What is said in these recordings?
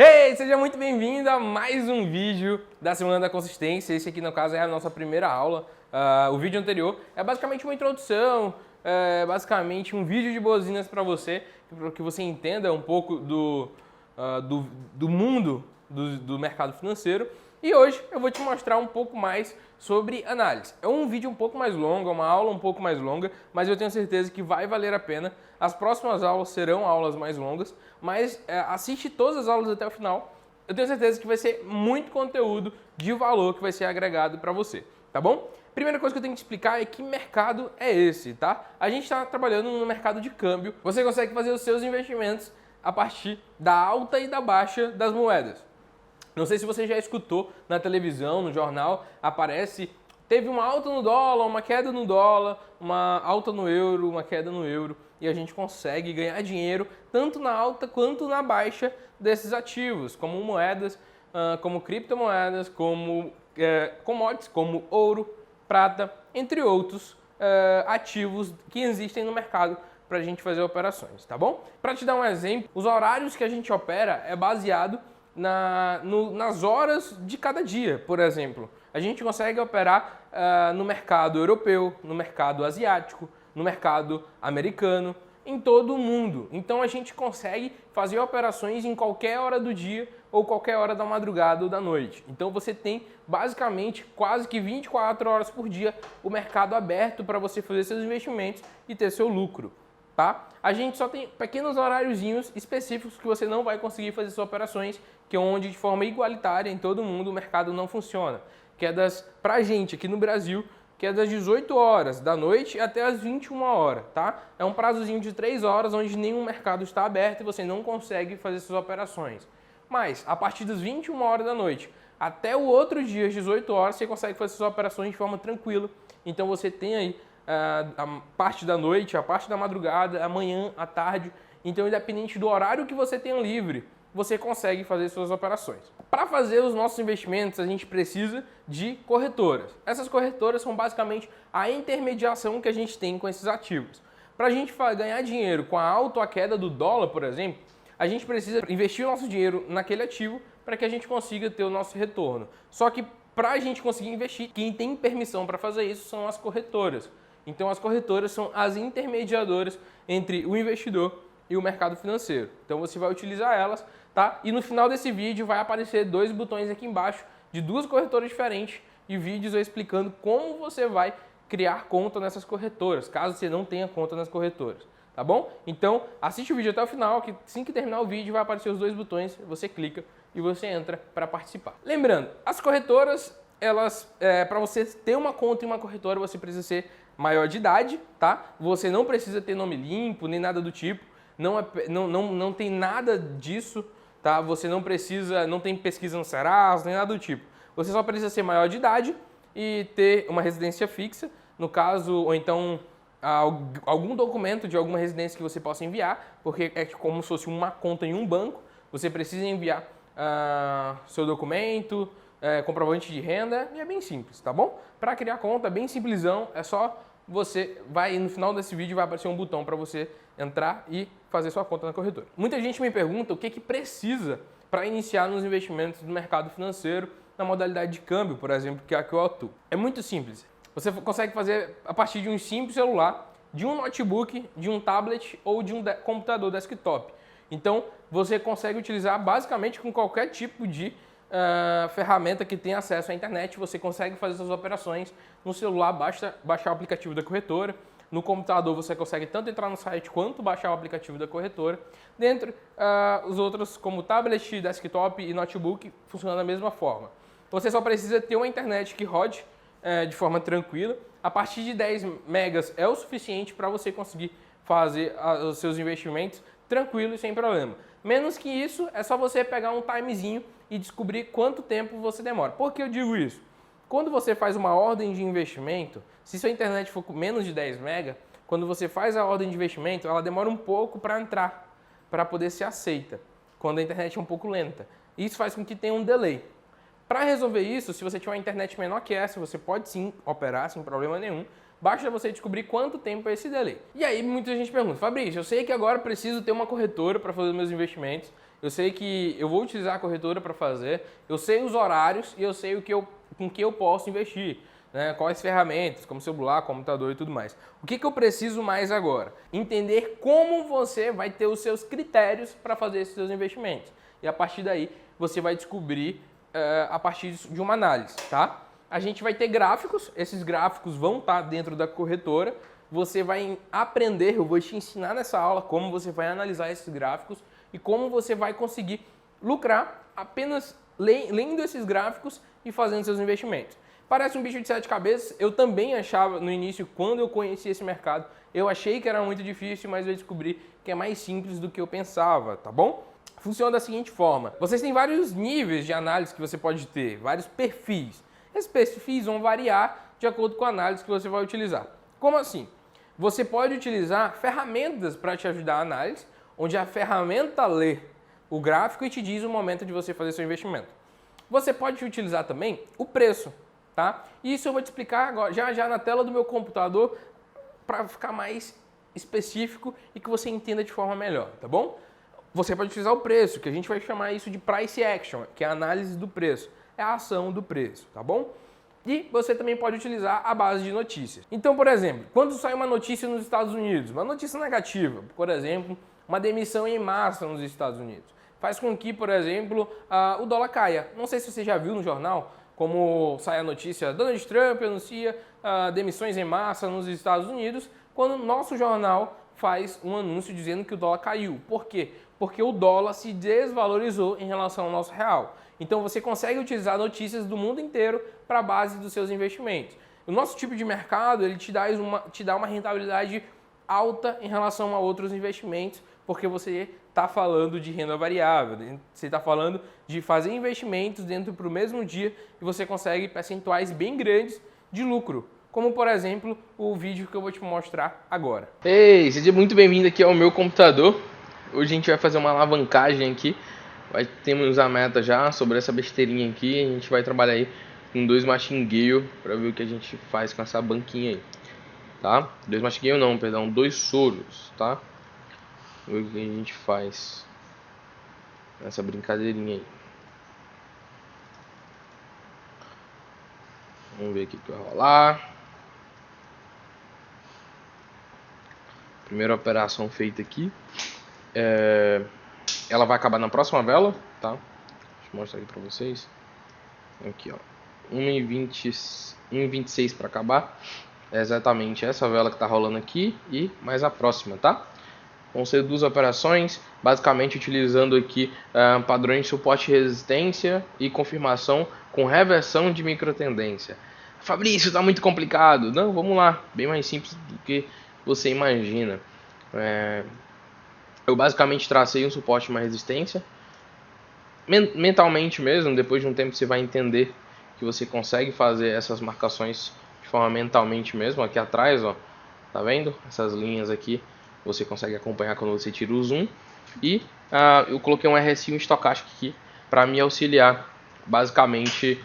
Hey, seja muito bem-vindo a mais um vídeo da Semana da Consistência. Esse aqui, no caso, é a nossa primeira aula. O vídeo anterior é basicamente uma introdução, basicamente um vídeo de boas-vindas para que você entenda um pouco do mundo do mercado financeiro. E hoje eu vou te mostrar um pouco mais sobre análise. É um vídeo um pouco mais longo, é uma aula um pouco mais longa, mas eu tenho certeza que vai valer a pena. As próximas aulas serão aulas mais longas, mas assiste todas as aulas até o final. Eu tenho certeza que vai ser muito conteúdo de valor que vai ser agregado para você, tá bom? Primeira coisa que eu tenho que explicar é que mercado é esse, tá? A gente está trabalhando no mercado de câmbio. Você consegue fazer os seus investimentos a partir da alta e da baixa das moedas. Não sei se você já escutou na televisão, no jornal, teve uma alta no dólar, uma queda no dólar, uma alta no euro, uma queda no euro, e a gente consegue ganhar dinheiro tanto na alta quanto na baixa desses ativos, como moedas, como criptomoedas, como commodities, como ouro, prata, entre outros ativos que existem no mercado para a gente fazer operações, tá bom? Para te dar um exemplo, os horários que a gente opera é baseado nas horas de cada dia, por exemplo. A gente consegue operar no mercado europeu, no mercado asiático, no mercado americano, em todo o mundo. Então a gente consegue fazer operações em qualquer hora do dia ou qualquer hora da madrugada ou da noite. Então você tem basicamente quase que 24 horas por dia o mercado aberto para você fazer seus investimentos e ter seu lucro. Tá? A gente só tem pequenos horáriozinhos específicos que você não vai conseguir fazer suas operações, que é onde de forma igualitária em todo mundo o mercado não funciona. Que é pra gente aqui no Brasil, que é das 18 horas da noite até as 21 horas, tá? É um prazozinho de 3 horas onde nenhum mercado está aberto e você não consegue fazer suas operações. Mas a partir das 21 horas da noite até o outro dia, às 18 horas, você consegue fazer suas operações de forma tranquila. Então você tem aí a parte da noite, a parte da madrugada, a manhã, a tarde. Então, independente do horário que você tenha livre, você consegue fazer suas operações. Para fazer os nossos investimentos, a gente precisa de corretoras. Essas corretoras são basicamente a intermediação que a gente tem com esses ativos. Para a gente ganhar dinheiro com a alta ou a queda do dólar, por exemplo, a gente precisa investir o nosso dinheiro naquele ativo para que a gente consiga ter o nosso retorno. Só que para a gente conseguir investir, quem tem permissão para fazer isso são as corretoras. Então, as corretoras são as intermediadoras entre o investidor e o mercado financeiro. Então, você vai utilizar elas, tá? E no final desse vídeo vai aparecer dois botões aqui embaixo de duas corretoras diferentes e vídeos eu explicando como você vai criar conta nessas corretoras, caso você não tenha conta nas corretoras, tá bom? Então, assiste o vídeo até o final, que assim que terminar o vídeo vai aparecer os dois botões, você clica e você entra para participar. Lembrando, as corretoras, para você ter uma conta em uma corretora, você precisa ser maior de idade, tá? Você não precisa ter nome limpo, nem nada do tipo. Não tem nada disso, tá? Você não tem pesquisa no Serasa, nem nada do tipo. Você só precisa ser maior de idade e ter uma residência fixa, no caso, ou então algum documento de alguma residência que você possa enviar, porque é como se fosse uma conta em um banco. Você precisa enviar seu documento, comprovante de renda, e é bem simples, tá bom? Para criar conta, é bem simplesão, é só no final desse vídeo vai aparecer um botão para você entrar e fazer sua conta na corretora. Muita gente me pergunta o que precisa para iniciar nos investimentos do mercado financeiro na modalidade de câmbio, por exemplo, que é a que eu atuo. É muito simples. Você consegue fazer a partir de um simples celular, de um notebook, de um tablet ou de um computador desktop. Então, você consegue utilizar basicamente com qualquer tipo de ferramenta que tem acesso à internet, você consegue fazer suas operações. No celular, basta baixar o aplicativo da corretora. No computador, você consegue tanto entrar no site quanto baixar o aplicativo da corretora. Dentro, os outros, como tablet, desktop e notebook, funcionam da mesma forma. Você só precisa ter uma internet que rode de forma tranquila. A partir de 10 megas é o suficiente para você conseguir fazer os seus investimentos tranquilo e sem problema. Menos que isso, é só você pegar um timezinho e descobrir quanto tempo você demora. Por que eu digo isso? Quando você faz uma ordem de investimento, se sua internet for com menos de 10 MB, quando você faz a ordem de investimento, ela demora um pouco para entrar, para poder ser aceita, quando a internet é um pouco lenta. Isso faz com que tenha um delay. Para resolver isso, se você tiver uma internet menor que essa, você pode sim operar sem problema nenhum. Basta você descobrir quanto tempo é esse delay. E aí muita gente pergunta, Fabrício, eu sei que agora preciso ter uma corretora para fazer meus investimentos eu sei que eu vou utilizar a corretora para fazer, eu sei os horários e eu sei com que eu posso investir. Né, quais ferramentas, como celular, computador e tudo mais. O que eu preciso mais agora? Entender como você vai ter os seus critérios para fazer esses seus investimentos. E a partir daí, você vai descobrir a partir de uma análise, tá? A gente vai ter gráficos, esses gráficos vão estar dentro da corretora, você vai aprender, eu vou te ensinar nessa aula como você vai analisar esses gráficos e como você vai conseguir lucrar apenas lendo esses gráficos e fazendo seus investimentos. Parece um bicho de 7 cabeças, eu também achava no início, quando eu conheci esse mercado, eu achei que era muito difícil, mas eu descobri que é mais simples do que eu pensava, tá bom? Funciona da seguinte forma, vocês têm vários níveis de análise que você pode ter, vários perfis. Esses perfis vão variar de acordo com a análise que você vai utilizar. Como assim? Você pode utilizar ferramentas para te ajudar a análise, onde a ferramenta lê o gráfico e te diz o momento de você fazer seu investimento. Você pode utilizar também o preço. Tá? Isso eu vou te explicar agora, já na tela do meu computador para ficar mais específico e que você entenda de forma melhor, tá bom? Você pode utilizar o preço, que a gente vai chamar isso de price action, que é a análise do preço, é a ação do preço, tá bom? E você também pode utilizar a base de notícias. Então, por exemplo, quando sai uma notícia nos Estados Unidos, uma notícia negativa, por exemplo, uma demissão em massa nos Estados Unidos, faz com que, por exemplo, o dólar caia. Não sei se você já viu no jornal, como sai a notícia, Donald Trump anuncia demissões em massa nos Estados Unidos, quando o nosso jornal faz um anúncio dizendo que o dólar caiu. Por quê? Porque o dólar se desvalorizou em relação ao nosso real. Então você consegue utilizar notícias do mundo inteiro para a base dos seus investimentos. O nosso tipo de mercado ele te dá uma rentabilidade alta em relação a outros investimentos, porque você está falando de renda variável, você está falando de fazer investimentos dentro para o mesmo dia e você consegue percentuais bem grandes de lucro, como por exemplo o vídeo que eu vou te mostrar agora. Ei, seja muito bem-vindo aqui ao meu computador. Hoje a gente vai fazer uma alavancagem aqui, temos a meta já sobre essa besteirinha aqui, a gente vai trabalhar aí com 2 martingale para ver o que a gente faz com essa banquinha aí, tá? 2 martingale não, perdão, 2 soros, tá? O que a gente faz nessa brincadeirinha aí. Vamos ver o que vai rolar. Primeira operação feita aqui. Ela vai acabar na próxima vela, tá? Deixa eu mostrar aqui pra vocês. Aqui, ó. 1,26 para acabar. É exatamente essa vela que tá rolando aqui e mais a próxima, tá? Vão ser 2 operações, basicamente utilizando aqui padrões de suporte e resistência e confirmação com reversão de microtendência. Fabrício, está muito complicado. Não, vamos lá, bem mais simples do que você imagina. Eu basicamente tracei um suporte e uma resistência. Mentalmente mesmo, depois de um tempo você vai entender que você consegue fazer essas marcações de forma mentalmente mesmo. Aqui atrás, ó, tá vendo? Essas linhas aqui. Você consegue acompanhar quando você tira o zoom. E eu coloquei um RSI e um estocástico aqui para me auxiliar basicamente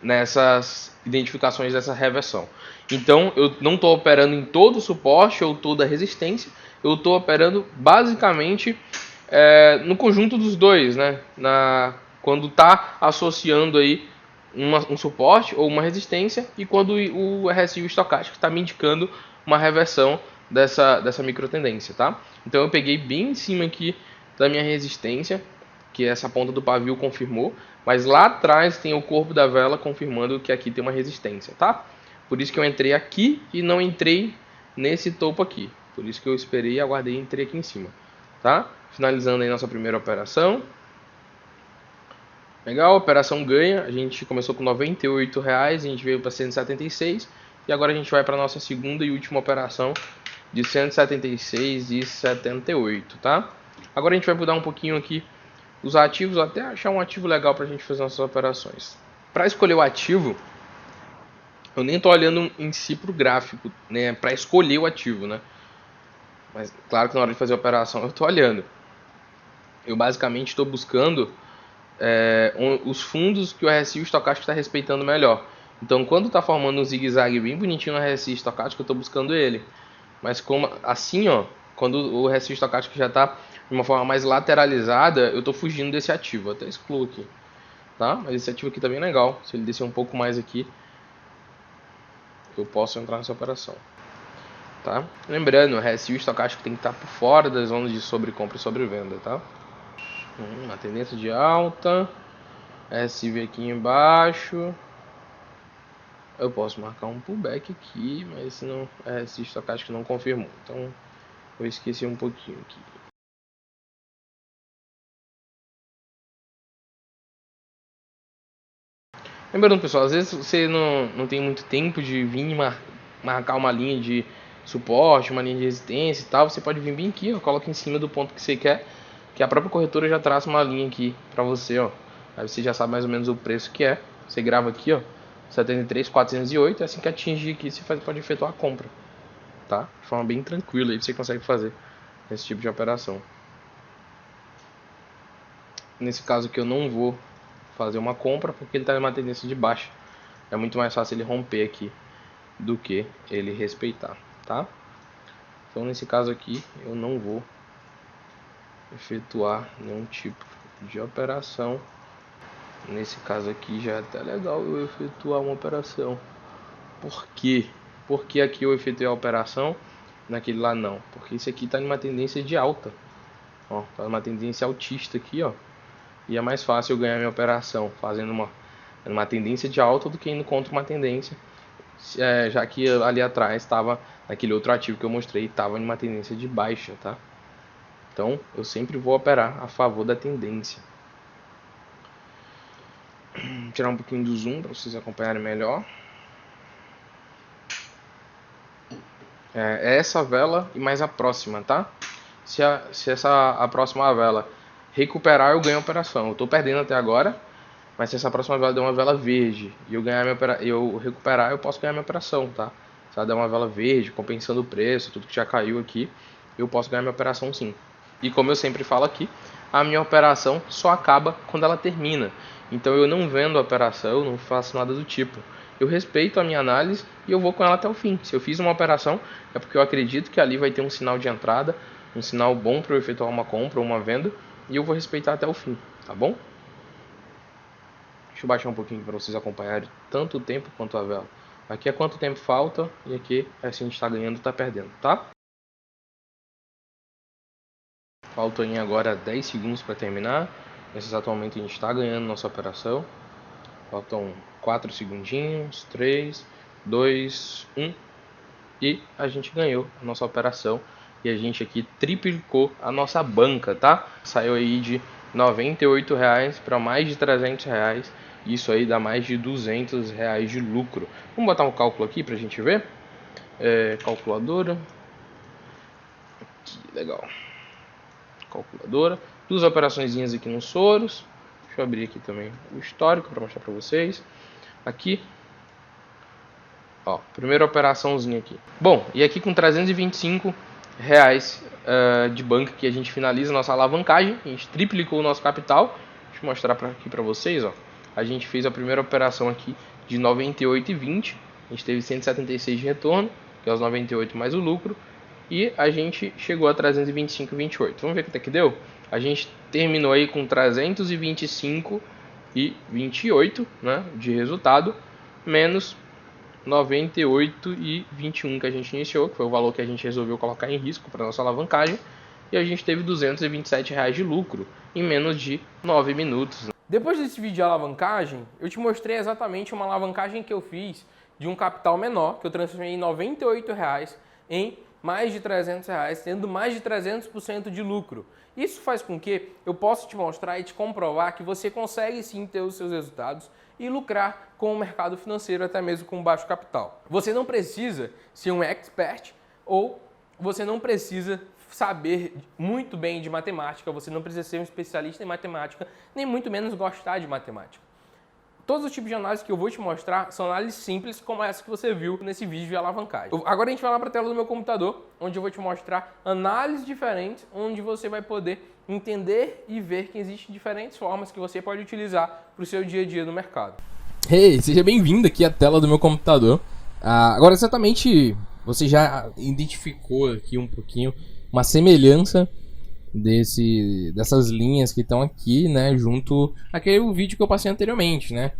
nessas identificações dessa reversão. Então eu não estou operando em todo o suporte ou toda a resistência. Eu estou operando basicamente no conjunto dos dois, né? Quando está associando aí um suporte ou uma resistência e quando o RSI e o estocástico está me indicando uma reversão dessa microtendência, tá? Então eu peguei bem em cima aqui da minha resistência, que essa ponta do pavio confirmou, mas lá atrás tem o corpo da vela confirmando que aqui tem uma resistência, tá? Por isso que eu entrei aqui e não entrei nesse topo aqui. Por isso que eu esperei, aguardei e entrei aqui em cima, tá? Finalizando aí nossa primeira operação. Legal, a operação ganha. A gente começou com R$98, a gente veio para 176 e agora a gente vai para nossa segunda e última operação de 176,78, tá? Agora a gente vai mudar um pouquinho aqui os ativos, até achar um ativo legal para a gente fazer nossas operações. Para escolher o ativo, eu nem estou olhando em si para o gráfico, né? Para escolher o ativo, né? Mas claro que na hora de fazer a operação eu estou olhando. Eu basicamente estou buscando os fundos que o RSI e o estocástico está respeitando melhor. Então quando está formando um zigue-zague bem bonitinho no RSI estocástico, eu estou buscando ele. Mas como assim, ó, quando o RSI estocástico já está de uma forma mais lateralizada, eu estou fugindo desse ativo. Eu até excluo aqui, tá? Mas esse ativo aqui tá bem legal. Se ele descer um pouco mais aqui, eu posso entrar nessa operação, tá? Lembrando, o RSI e o estocástico tem que estar por fora das zonas de sobrecompra e sobrevenda, tá? Uma tendência de alta, RSI veio aqui embaixo. Eu posso marcar um pullback aqui, mas não, RSI estocástico não confirmou. Então, eu esqueci um pouquinho aqui. Lembrando, pessoal, às vezes você não tem muito tempo de vir marcar uma linha de suporte, uma linha de resistência e tal. Você pode vir bem aqui, ó, coloca em cima do ponto que você quer, que a própria corretora já traça uma linha aqui pra você, ó. Aí você já sabe mais ou menos o preço que é. Você grava aqui, ó, 73.408. Assim que atingir aqui, você pode efetuar a compra, tá? De forma bem tranquila aí você consegue fazer esse tipo de operação. Nesse caso aqui eu não vou fazer uma compra porque ele está em uma tendência de baixa. É muito mais fácil ele romper aqui do que ele respeitar, tá? Então nesse caso aqui eu não vou efetuar nenhum tipo de operação. Nesse caso aqui já é até legal eu efetuar uma operação. Por quê? Porque aqui eu efetuei a operação, naquele lá não. Porque esse aqui está em uma tendência de alta. Ó, tá numa tendência altista aqui, ó. E é mais fácil eu ganhar minha operação fazendo uma tendência de alta do que indo contra uma tendência, já que ali atrás estava naquele outro ativo que eu mostrei, estava em uma tendência de baixa, tá? Então eu sempre vou operar a favor da tendência. Vou tirar um pouquinho do zoom para vocês acompanharem melhor. É essa vela e mais a próxima, tá? Se a próxima vela recuperar, eu ganho a operação. Eu estou perdendo até agora, mas se essa próxima vela der uma vela verde e eu recuperar, eu posso ganhar minha operação, tá? Se ela der uma vela verde, compensando o preço, tudo que já caiu aqui, eu posso ganhar minha operação sim. E como eu sempre falo aqui, a minha operação só acaba quando ela termina. Então eu não vendo a operação, eu não faço nada do tipo. Eu respeito a minha análise e eu vou com ela até o fim. Se eu fiz uma operação, é porque eu acredito que ali vai ter um sinal de entrada, um sinal bom para eu efetuar uma compra ou uma venda, e eu vou respeitar até o fim, tá bom? Deixa eu baixar um pouquinho para vocês acompanharem tanto o tempo quanto a vela. Aqui é quanto tempo falta e aqui é se a gente está ganhando ou está perdendo, tá? Faltam agora 10 segundos para terminar. Nesse exato momento a gente está ganhando nossa operação. Faltam 4 segundinhos, 3, 2, 1 e a gente ganhou a nossa operação. E a gente aqui triplicou a nossa banca, tá? Saiu aí de R$98 para mais de R$300. Isso aí dá mais de R$200 de lucro. Vamos botar um cálculo aqui pra gente ver. Calculadora. Aqui, legal. Calculadora. Duas operaçõezinhas aqui nos Soros. Deixa eu abrir aqui também o histórico para mostrar para vocês. Aqui. Ó, primeira operaçãozinha aqui. Bom, e aqui com R$325 de banca que a gente finaliza nossa alavancagem. A gente triplicou o nosso capital. Deixa eu mostrar aqui para vocês, ó. A gente fez a primeira operação aqui de 98,20. A gente teve 176 de retorno, que é os 98 mais o lucro. E a gente chegou a 325,28. Vamos ver quanto é que deu? A gente terminou aí com 325,28, né, de resultado, menos 98,21 que a gente iniciou, que foi o valor que a gente resolveu colocar em risco para nossa alavancagem. E a gente teve R$227 de lucro em menos de 9 minutos. Depois desse vídeo de alavancagem, eu te mostrei exatamente uma alavancagem que eu fiz de um capital menor, que eu transformei em R$98 em mais de R$300, tendo mais de 300% de lucro. Isso faz com que eu possa te mostrar e te comprovar que você consegue sim ter os seus resultados e lucrar com o mercado financeiro, até mesmo com baixo capital. Você não precisa ser um expert ou você não precisa saber muito bem de matemática, você não precisa ser um especialista em matemática, nem muito menos gostar de matemática. Todos os tipos de análise que eu vou te mostrar são análises simples, como essa que você viu nesse vídeo de alavancagem. Agora a gente vai lá para a tela do meu computador, onde eu vou te mostrar análises diferentes, onde você vai poder entender e ver que existem diferentes formas que você pode utilizar para o seu dia a dia no mercado. Hey, seja bem-vindo aqui à tela do meu computador. Agora exatamente você já identificou aqui um pouquinho uma semelhança dessas linhas que estão aqui, né, junto àquele vídeo que eu passei anteriormente, né.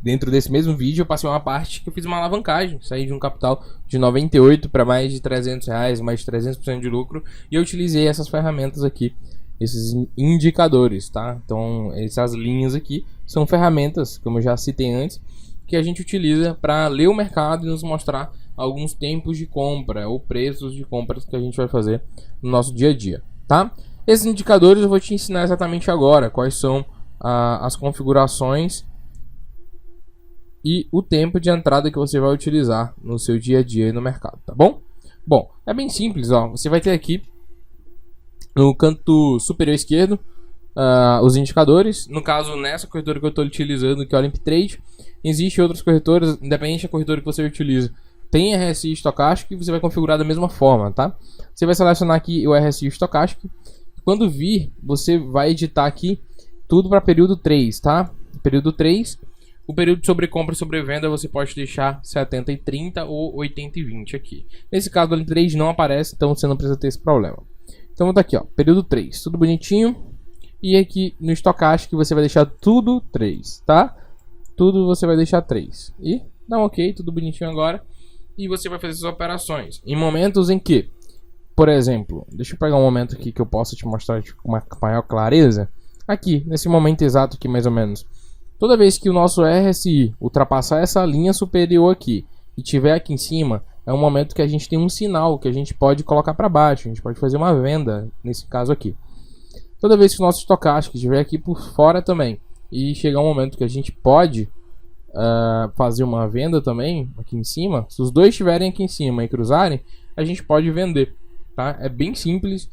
Dentro desse mesmo vídeo eu passei uma parte que eu fiz uma alavancagem, saí de um capital de 98 para mais de R$300, mais de 300% de lucro, e eu utilizei essas ferramentas aqui, esses indicadores, tá? Então essas linhas aqui são ferramentas, como eu já citei antes, que a gente utiliza para ler o mercado e nos mostrar alguns tempos de compra ou preços de compras que a gente vai fazer no nosso dia a dia, tá? Esses indicadores eu vou te ensinar exatamente agora quais são as configurações e o tempo de entrada que você vai utilizar no seu dia a dia no mercado, tá bom? Bom, é bem simples, ó. Você vai ter aqui no canto superior esquerdo os indicadores. No caso, nessa corretora que eu estou utilizando, que é o OlympTrade, existem outras corretoras, independente da corretora que você utiliza. Tem RSI estocástico e você vai configurar da mesma forma, tá? Você vai selecionar aqui o RSI estocástico. Quando vir, você vai editar aqui tudo para período 3, tá? Período 3. O período de sobrecompra e sobrevenda você pode deixar 70 e 30 ou 80 e 20 aqui. Nesse caso, o OlympTrade não aparece, então você não precisa ter esse problema. Então, vou dar aqui, ó, período 3, tudo bonitinho. E aqui no estocástico você vai deixar tudo 3, tá? Tudo você vai deixar 3. E dá um ok, tudo bonitinho agora. E você vai fazer essas operações. Em momentos em que, por exemplo, deixa eu pegar um momento aqui que eu possa te mostrar com uma maior clareza. Aqui, nesse momento exato aqui mais ou menos. Toda vez que o nosso RSI ultrapassar essa linha superior aqui e tiver aqui em cima, é um momento que a gente tem um sinal que a gente pode colocar para baixo. A gente pode fazer uma venda nesse caso aqui. Toda vez que o nosso estocástico estiver aqui por fora também e chegar um momento que a gente pode fazer uma venda também aqui em cima, se os dois estiverem aqui em cima e cruzarem, a gente pode vender, tá? É bem simples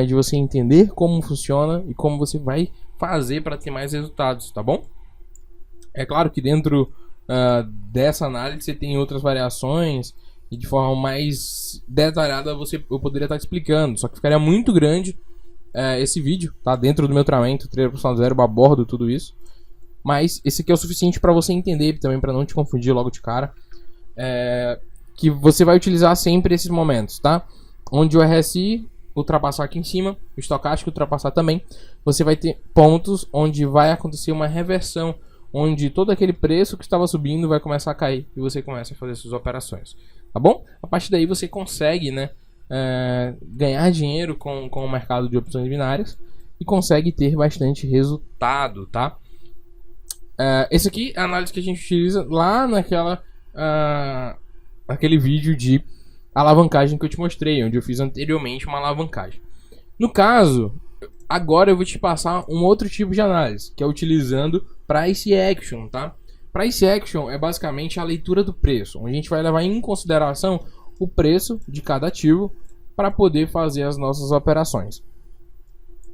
de você entender como funciona e como você vai fazer para ter mais resultados, tá bom? É claro que dentro dessa análise você tem outras variações e de forma mais detalhada eu poderia estar te explicando, só que ficaria muito grande esse vídeo, tá? Dentro do meu treinamento, Trader Profissional Zero, eu abordo tudo isso. Mas esse aqui é o suficiente para você entender, também para não te confundir logo de cara, que você vai utilizar sempre esses momentos, tá? Onde o RSI ultrapassar aqui em cima, o estocástico ultrapassar também, você vai ter pontos onde vai acontecer uma reversão, onde todo aquele preço que estava subindo vai começar a cair e você começa a fazer suas operações, tá bom? A partir daí você consegue, né, ganhar dinheiro com o mercado de opções binárias e consegue ter bastante resultado, tá? Esse aqui é a análise que a gente utiliza lá naquele vídeo de alavancagem que eu te mostrei, onde eu fiz anteriormente uma alavancagem. No caso, agora eu vou te passar um outro tipo de análise, que é utilizando Price Action, tá? Price Action é basicamente a leitura do preço, onde a gente vai levar em consideração o preço de cada ativo para poder fazer as nossas operações.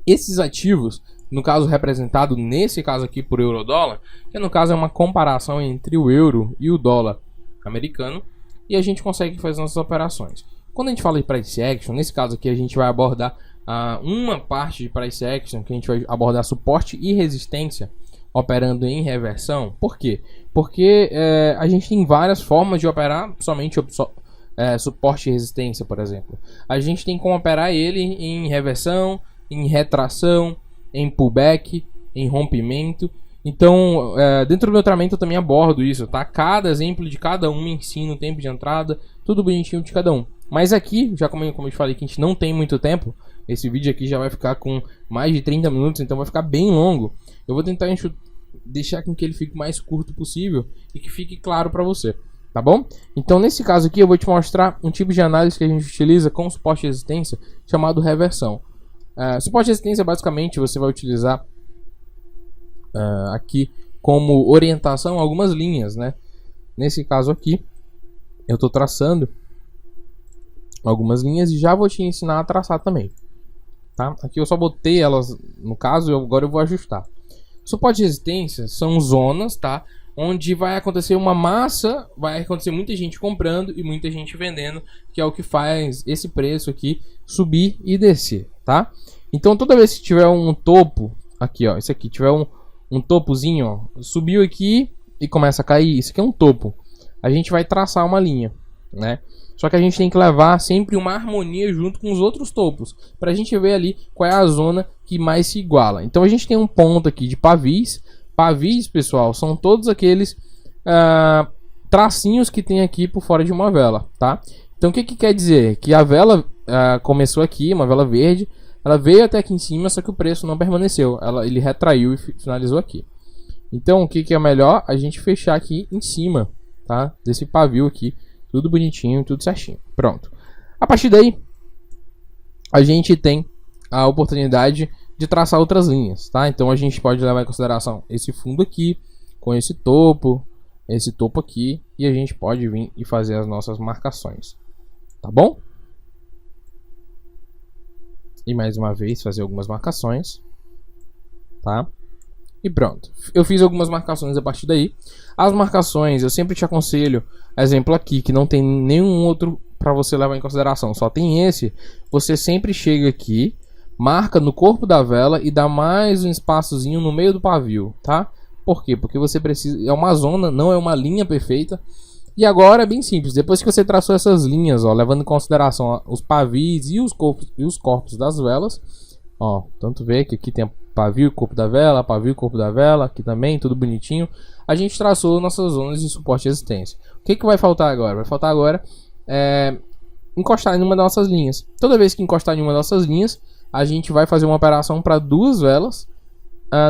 Esses ativos, no caso representado nesse caso aqui por euro-dólar, que no caso é uma comparação entre o euro e o dólar americano, e a gente consegue fazer nossas operações. Quando a gente fala de Price Action, nesse caso aqui a gente vai abordar uma parte de Price Action, que a gente vai abordar suporte e resistência operando em reversão. Por quê? Porque a gente tem várias formas de operar somente suporte e resistência, por exemplo. A gente tem como operar ele em reversão, em retração, em pullback, em rompimento. Então, dentro do meu treinamento eu também abordo isso, tá? Cada exemplo de cada um, ensino o tempo de entrada, tudo bonitinho de cada um. Mas aqui, já como eu te falei que a gente não tem muito tempo, esse vídeo aqui já vai ficar com mais de 30 minutos, então vai ficar bem longo. Eu vou tentar deixar com que ele fique o mais curto possível e que fique claro para você, tá bom? Então, nesse caso aqui, eu vou te mostrar um tipo de análise que a gente utiliza com suporte e resistência, chamado reversão. Suporte e resistência, basicamente, você vai utilizar aqui como orientação algumas linhas, né? Nesse caso aqui, eu estou traçando algumas linhas e já vou te ensinar a traçar também, tá? Aqui eu só botei elas, no caso, agora eu vou ajustar. Suporte e resistência são zonas, tá? Onde vai acontecer uma massa, vai acontecer muita gente comprando e muita gente vendendo, que é o que faz esse preço aqui subir e descer, tá? Então toda vez que tiver um topo, aqui ó, esse aqui tiver um topozinho, ó, subiu aqui e começa a cair, isso aqui é um topo. A gente vai traçar uma linha, né? Só que a gente tem que levar sempre uma harmonia junto com os outros topos, para a gente ver ali qual é a zona que mais se iguala. Então a gente tem um ponto aqui de pavis. Pavis, pessoal, são todos aqueles tracinhos que tem aqui por fora de uma vela, tá? Então o que quer dizer? Que a vela começou aqui, uma vela verde, ela veio até aqui em cima, só que o preço não permaneceu, ele retraiu e finalizou aqui. Então o que é melhor? A gente fechar aqui em cima, tá? Desse pavio aqui, tudo bonitinho, tudo certinho. Pronto. A partir daí, a gente tem a oportunidade de traçar outras linhas, tá? Então a gente pode levar em consideração esse fundo aqui, com esse topo aqui, e a gente pode vir e fazer as nossas marcações, tá bom? E mais uma vez fazer algumas marcações, tá? E pronto, eu fiz algumas marcações a partir daí. As marcações eu sempre te aconselho, exemplo aqui, que não tem nenhum outro para você levar em consideração, só tem esse. Você sempre chega aqui, marca no corpo da vela e dá mais um espaçozinho no meio do pavio, tá? Por quê? Porque você precisa, é uma zona, não é uma linha perfeita. E agora é bem simples, depois que você traçou essas linhas, ó, levando em consideração os pavis e os corpos das velas, ó, tanto ver que aqui tem pavio e corpo da vela, pavio e corpo da vela, aqui também, tudo bonitinho. A gente traçou nossas zonas de suporte e resistência. O que vai faltar agora? Vai faltar agora encostar em uma das nossas linhas. Toda vez que encostar em uma das nossas linhas, a gente vai fazer uma operação para duas velas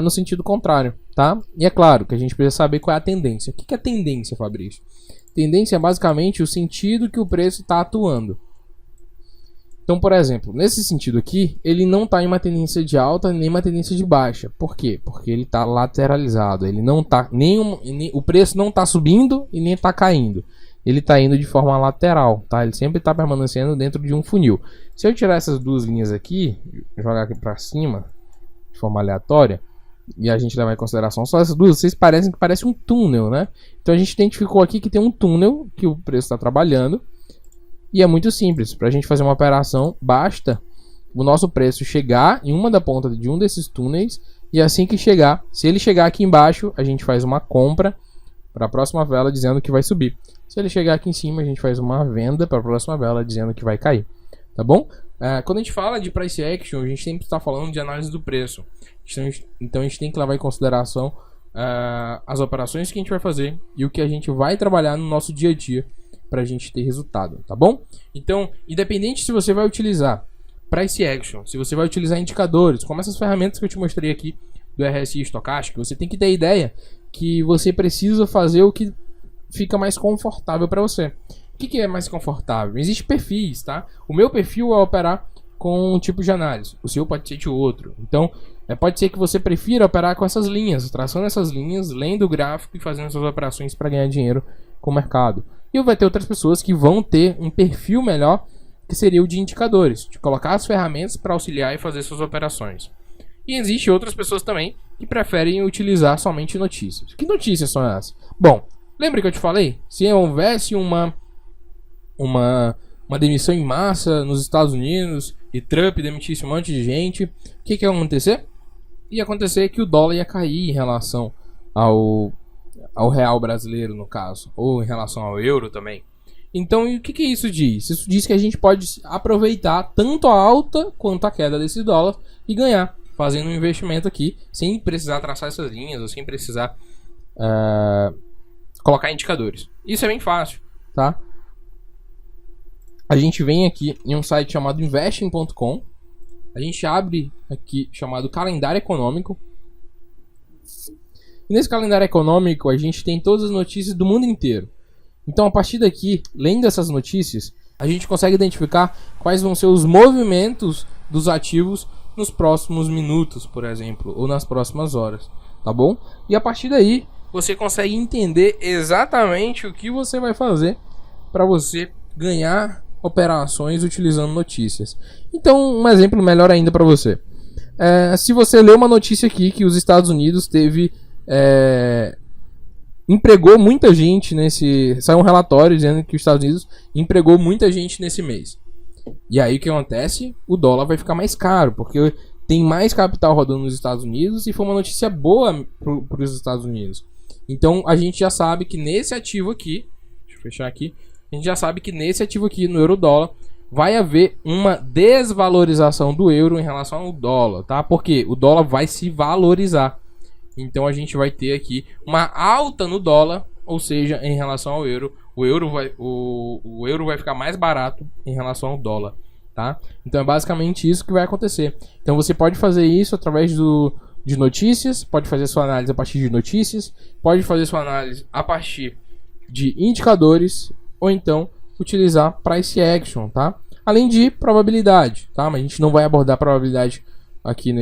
no sentido contrário, tá? E é claro que a gente precisa saber qual é a tendência. O que é tendência, Fabrício? Tendência é basicamente o sentido que o preço está atuando. Então, por exemplo, nesse sentido aqui, ele não está em uma tendência de alta nem uma tendência de baixa. Por quê? Porque ele está lateralizado. Ele não tá o preço não está subindo e nem está caindo. Ele está indo de forma lateral, tá? Ele sempre está permanecendo dentro de um funil. Se eu tirar essas duas linhas aqui, jogar aqui para cima de forma aleatória, e a gente levar em consideração só essas duas, vocês parecem que parece um túnel, né? Então a gente identificou aqui que tem um túnel que o preço está trabalhando. E é muito simples, para a gente fazer uma operação, basta o nosso preço chegar em uma da ponta de um desses túneis, e assim que chegar, se ele chegar aqui embaixo, a gente faz uma compra para a próxima vela dizendo que vai subir. Se ele chegar aqui em cima, a gente faz uma venda para a próxima vela dizendo que vai cair, tá bom? Quando a gente fala de price action, a gente sempre está falando de análise do preço. Então a gente tem que levar em consideração as operações que a gente vai fazer e o que a gente vai trabalhar no nosso dia a dia, para a gente ter resultado, tá bom? Então, independente se você vai utilizar price action, se você vai utilizar indicadores, como essas ferramentas que eu te mostrei aqui do RSI estocástico, você tem que ter ideia que você precisa fazer o que fica mais confortável para você. O que é mais confortável? Existem perfis, tá? O meu perfil é operar com um tipo de análise, o seu pode ser de outro. Então, pode ser que você prefira operar com essas linhas, traçando essas linhas, lendo o gráfico e fazendo essas operações para ganhar dinheiro com o mercado. E vai ter outras pessoas que vão ter um perfil melhor, que seria o de indicadores, de colocar as ferramentas para auxiliar e fazer suas operações. E existem outras pessoas também que preferem utilizar somente notícias. Que notícias são essas? Bom, lembra que eu te falei? Se houvesse uma demissão em massa nos Estados Unidos e Trump demitisse um monte de gente, o que ia acontecer? Ia acontecer que o dólar ia cair em relação ao real brasileiro, no caso, ou em relação ao euro também. Então, e o que isso diz? Isso diz que a gente pode aproveitar tanto a alta quanto a queda desse dólar e ganhar, fazendo um investimento aqui, sem precisar traçar essas linhas, ou sem precisar colocar indicadores. Isso é bem fácil, tá? A gente vem aqui em um site chamado investing.com, a gente abre aqui chamado calendário econômico. E nesse calendário econômico a gente tem todas as notícias do mundo inteiro. Então a partir daqui, lendo essas notícias, a gente consegue identificar quais vão ser os movimentos dos ativos nos próximos minutos, por exemplo, ou nas próximas horas, tá bom? E a partir daí você consegue entender exatamente o que você vai fazer para você ganhar operações utilizando notícias. Então um exemplo melhor ainda para você. Se você ler uma notícia aqui que os Estados Unidos empregou muita gente saiu um relatório dizendo que os Estados Unidos empregou muita gente nesse mês. E aí o que acontece? O dólar vai ficar mais caro, porque tem mais capital rodando nos Estados Unidos e foi uma notícia boa para os Estados Unidos. Então a gente já sabe que nesse ativo aqui, deixa eu fechar aqui, a gente já sabe que nesse ativo aqui, no euro-dólar, vai haver uma desvalorização do euro em relação ao dólar, tá? Porque o dólar vai se valorizar. Então a gente vai ter aqui uma alta no dólar, ou seja, em relação ao euro, o euro vai ficar mais barato em relação ao dólar, tá? Então é basicamente isso que vai acontecer. Então você pode fazer isso através de notícias, pode fazer sua análise a partir de notícias, pode fazer sua análise a partir de indicadores, ou então utilizar price action, tá? Além de probabilidade, tá? Mas a gente não vai abordar probabilidade aqui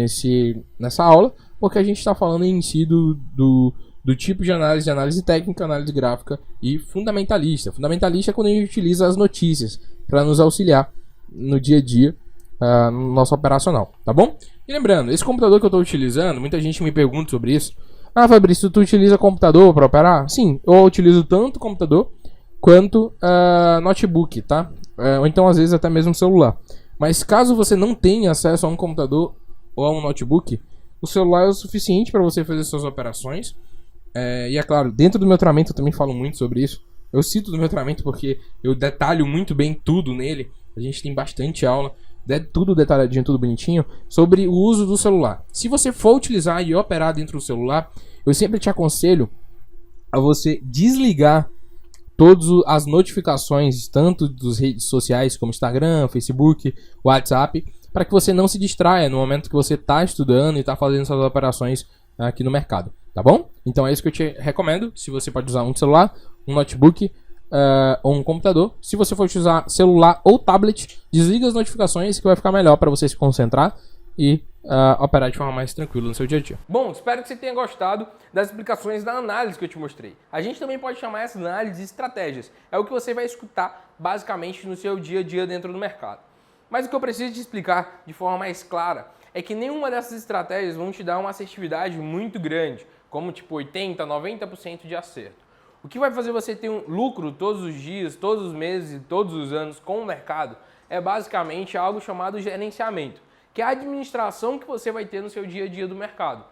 nessa aula, porque a gente está falando em si do tipo de análise técnica, análise gráfica e fundamentalista. Fundamentalista é quando a gente utiliza as notícias para nos auxiliar no dia a dia, no nosso operacional, tá bom? E lembrando, esse computador que eu estou utilizando, muita gente me pergunta sobre isso. Ah, Fabrício, tu utiliza computador para operar? Sim, eu utilizo tanto computador quanto notebook, tá? Ou então às vezes até mesmo celular. Mas caso você não tenha acesso a um computador ou a um notebook, o celular é o suficiente para você fazer suas operações. E é claro, dentro do meu treinamento eu também falo muito sobre isso. Eu cito do meu treinamento porque eu detalho muito bem tudo nele. A gente tem bastante aula, tudo detalhadinho, tudo bonitinho, sobre o uso do celular. Se você for utilizar e operar dentro do celular, eu sempre te aconselho a você desligar todas as notificações, tanto das redes sociais como Instagram, Facebook, WhatsApp, para que você não se distraia no momento que você está estudando e está fazendo suas operações aqui no mercado, tá bom? Então é isso que eu te recomendo. Se você pode usar um celular, um notebook ou um computador. Se você for utilizar celular ou tablet, desliga as notificações que vai ficar melhor para você se concentrar e operar de forma mais tranquila no seu dia a dia. Bom, espero que você tenha gostado das explicações da análise que eu te mostrei. A gente também pode chamar essa análise de estratégias. É o que você vai escutar basicamente no seu dia a dia dentro do mercado. Mas o que eu preciso te explicar de forma mais clara é que nenhuma dessas estratégias vão te dar uma assertividade muito grande, como tipo 80%, 90% de acerto. O que vai fazer você ter um lucro todos os dias, todos os meses e todos os anos com o mercado é basicamente algo chamado gerenciamento, que é a administração que você vai ter no seu dia a dia do mercado.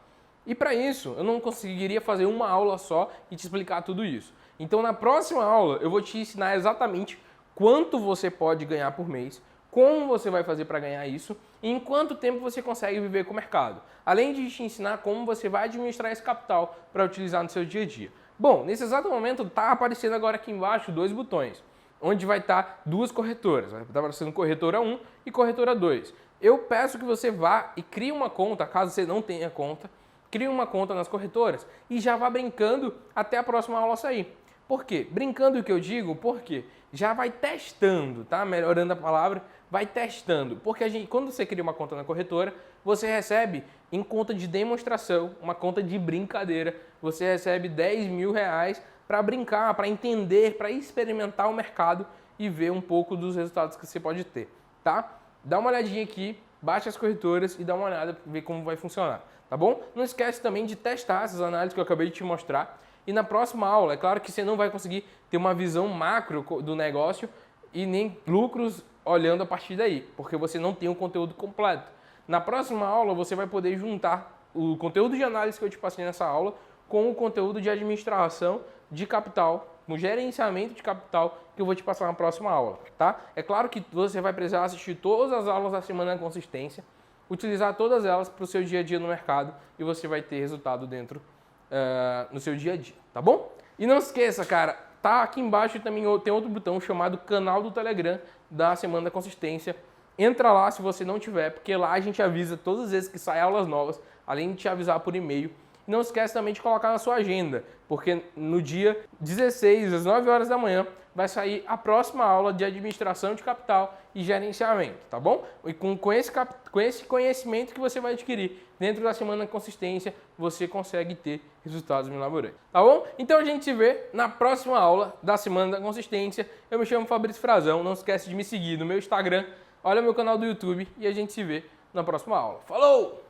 E para isso, eu não conseguiria fazer uma aula só e te explicar tudo isso. Então na próxima aula eu vou te ensinar exatamente quanto você pode ganhar por mês, como você vai fazer para ganhar isso e em quanto tempo você consegue viver com o mercado. Além de te ensinar como você vai administrar esse capital para utilizar no seu dia a dia. Bom, nesse exato momento está aparecendo agora aqui embaixo dois botões, onde vai estar duas corretoras. Vai estar aparecendo corretora 1 e corretora 2. Eu peço que você vá e crie uma conta, caso você não tenha conta, crie uma conta nas corretoras e já vá brincando até a próxima aula sair. Por quê? Brincando o que eu digo, porque já vai testando, tá? Melhorando a palavra, vai testando. Porque quando você cria uma conta na corretora, você recebe em conta de demonstração, uma conta de brincadeira, você recebe 10 mil reais para brincar, para entender, para experimentar o mercado e ver um pouco dos resultados que você pode ter, tá? Dá uma olhadinha aqui, baixa as corretoras e dá uma olhada para ver como vai funcionar, tá bom? Não esquece também de testar essas análises que eu acabei de te mostrar. E na próxima aula, é claro que você não vai conseguir ter uma visão macro do negócio e nem lucros olhando a partir daí, porque você não tem o conteúdo completo. Na próxima aula, você vai poder juntar o conteúdo de análise que eu te passei nessa aula com o conteúdo de administração de capital, no gerenciamento de capital que eu vou te passar na próxima aula, tá? É claro que você vai precisar assistir todas as aulas da Semana da Consistência, utilizar todas elas para o seu dia a dia no mercado e você vai ter resultado dentro no seu dia a dia, tá bom? E não esqueça, cara, tá aqui embaixo também tem outro botão chamado canal do Telegram da Semana da Consistência. Entra lá se você não tiver, porque lá a gente avisa todas as vezes que saem aulas novas, além de te avisar por e-mail. Não esquece também de colocar na sua agenda, porque no dia 16, às 9 horas da manhã, vai sair a próxima aula de administração de capital e gerenciamento, tá bom? E com esse conhecimento que você vai adquirir dentro da Semana da Consistência, você consegue ter resultados milagrosos, tá bom? Então a gente se vê na próxima aula da Semana da Consistência. Eu me chamo Fabrício Frazão, não esquece de me seguir no meu Instagram, olha meu canal do YouTube e a gente se vê na próxima aula. Falou!